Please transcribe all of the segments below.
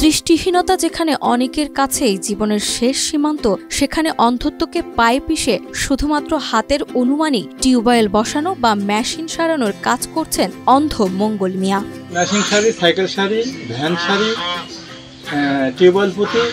দৃষ্টিহীনতা যেখানে অনেকের কাছেই জীবনের শেষ সীমান্ত, সেখানে অন্ধত্বকে পায়ে পিষে শুধুমাত্র হাতের অনুমানেই টিউবওয়েল বসানো বা মেশিন সারানোর কাজ করছেন অন্ধ মঙ্গল মিয়া। মেশিন সারি, সাইকেল সারি, ভ্যান সারি, টিউবওয়েল পুঁতি,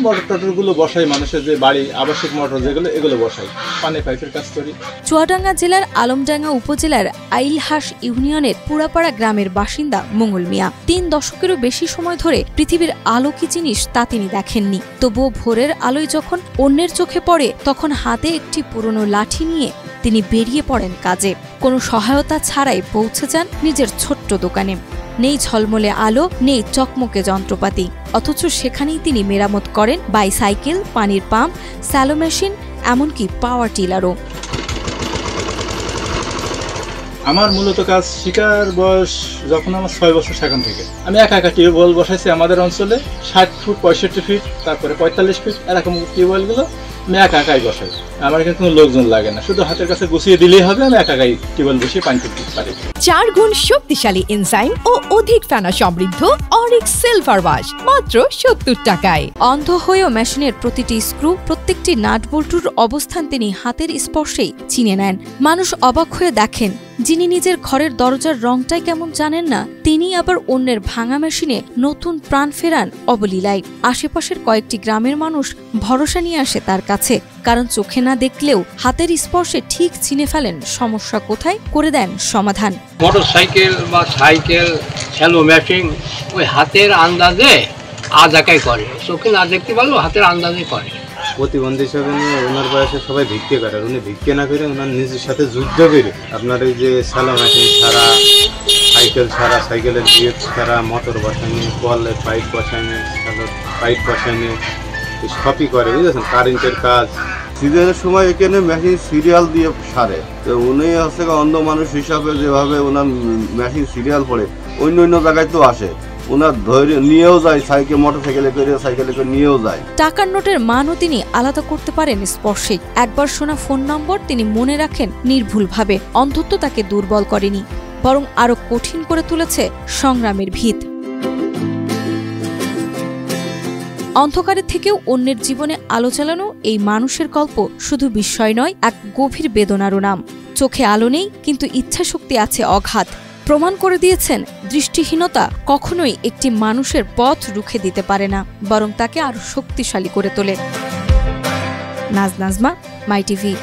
মোটর টটরগুলো বসাই, মানুষের যে বাড়ি আবাসিক মোটর যেগুলো, এগুলো বসাই, পানি পাইপের কাজ করি। চুয়াডাঙ্গা জেলার আলমডাঙ্গা উপজেলার আইলহাস ইউনিয়নের পুরাপাড়া গ্রামের বাসিন্দা মঙ্গল মিয়া ৩ দশকেরও বেশি সময় ধরে পৃথিবীর আলো কি জিনিস তা তিনি দেখেননি। তবুও ভোরের আলোয় যখন অন্যের চোখে পড়ে, তখন হাতে একটি পুরনো লাঠি নিয়ে তিনি বেরিয়ে পড়েন কাজে। কোনো সহায়তা ছাড়াই পৌঁছে যান নিজের ছোট্ট দোকানে। নেই ঝলমলে আলো, নেই চকমকে যন্ত্রপাতি, অথচ সেখানেই তিনি মেরামত করেন বাইসাইকেল, পানির পাম্প, স্যালো মেশিন, এমনকি পাওয়ার টিলারও। আমার মূলত কাজ শিকার বয়স যখন আমার 6 বছর, সেখান থেকে আমি একা একা টিউবওয়েল বসাইছি আমাদের অঞ্চলে 60 ফুট, 65 ফিট, তারপরে 45 ফিট, এরকম টিউবওয়েলগুলো আমি একা একাই বসাই। আমার এখানে কোনো লোকজন লাগে না, শুধু হাতের কাছে গুছিয়ে দিলেই হবে। আমি একা একাই টিউবওয়েল বসিয়ে পানি তুলতে পারি। 4 গুণ শক্তিশালী এনজাইম ও অধিক ফেনা সমৃদ্ধ অরিক্স সিলভার ওয়াশ মাত্র 70 টাকায়। অন্ধ হয়েও মেশিনের প্রতিটি স্ক্রু, প্রত্যেকটি নাট বল্টুর অবস্থান তিনি হাতের স্পর্শেই চিনে নেন। মানুষ অবাক হয়ে দেখেন, যিনি নিজের ঘরের দরজার রংটাই কেমন জানেন না, তিনি আবার অন্যের ভাঙা মেশিনে নতুন প্রাণ ফেরান অবলীলায়। আশেপাশের কয়েকটি গ্রামের মানুষ ভরসা নিয়ে আসে তার কাছে, কারণ চোখে না দেখলেও হাতের স্পর্শে ঠিক চিনে ফেলেন সমস্যা কোথায়, করে দেন সমাধান। মোটর সাইকেল বা সাইকেল, স্যালো মেশিন ওই হাতের আন্দাজে আজাকাই করে, চোখে না দেখতে পারলেও হাতের আন্দাজে করে। প্রতিবন্ধী হিসাবে ওনার বয়সে সবাই ভিক্ষে করে, উনি ভিক্ষে না করে ওনার নিজের সাথে যুদ্ধ করে আপনার এই যে স্যালো মেশিন ছাড়া, সাইকেল ছাড়া, সাইকেলের গিয়ার ছাড়া, মোটর বসানো, কলের পাইপ বসানো, স্যালোর পাইপ বসানো, সবই করে, বুঝেছেন। কারেন্টের কাজ সিজনের সময় এখানে মেশিন সিরিয়াল দিয়ে সারে, তো উনি হচ্ছে অন্ধ মানুষ হিসাবে যেভাবে ওনার মেশিন সিরিয়াল পড়ে অন্য অন্য জায়গায় তো আসে, ওনার ধৈর্য নিয়েও যায়, সাইকেল মোটর সাইকেলে করে নিয়েও যায়। টাকার নোটের মানও তিনি আলাদা করতে পারেন স্পর্শে। একবার শোনা ফোন নম্বর তিনি মনে রাখেন নির্ভুলভাবে। অন্ধত্ব তাকে দুর্বল করেনি, বরং আরো কঠিন করে তুলেছে সংগ্রামের ভিত। অন্ধকারের থেকেও অন্যের জীবনে আলো চালানো এই মানুষের গল্প শুধু বিস্ময় নয়, এক গভীর বেদনারও নাম। চোখে আলো নেই, কিন্তু ইচ্ছাশক্তি আছে অগাধ। প্রমাণ করে দিয়েছেন, দৃষ্টিহীনতা কখনোই একটি মানুষের পথ রুখে দিতে পারে না, বরং তাকে আরো শক্তিশালী করে তোলে। নাজমা, মাই টিভি।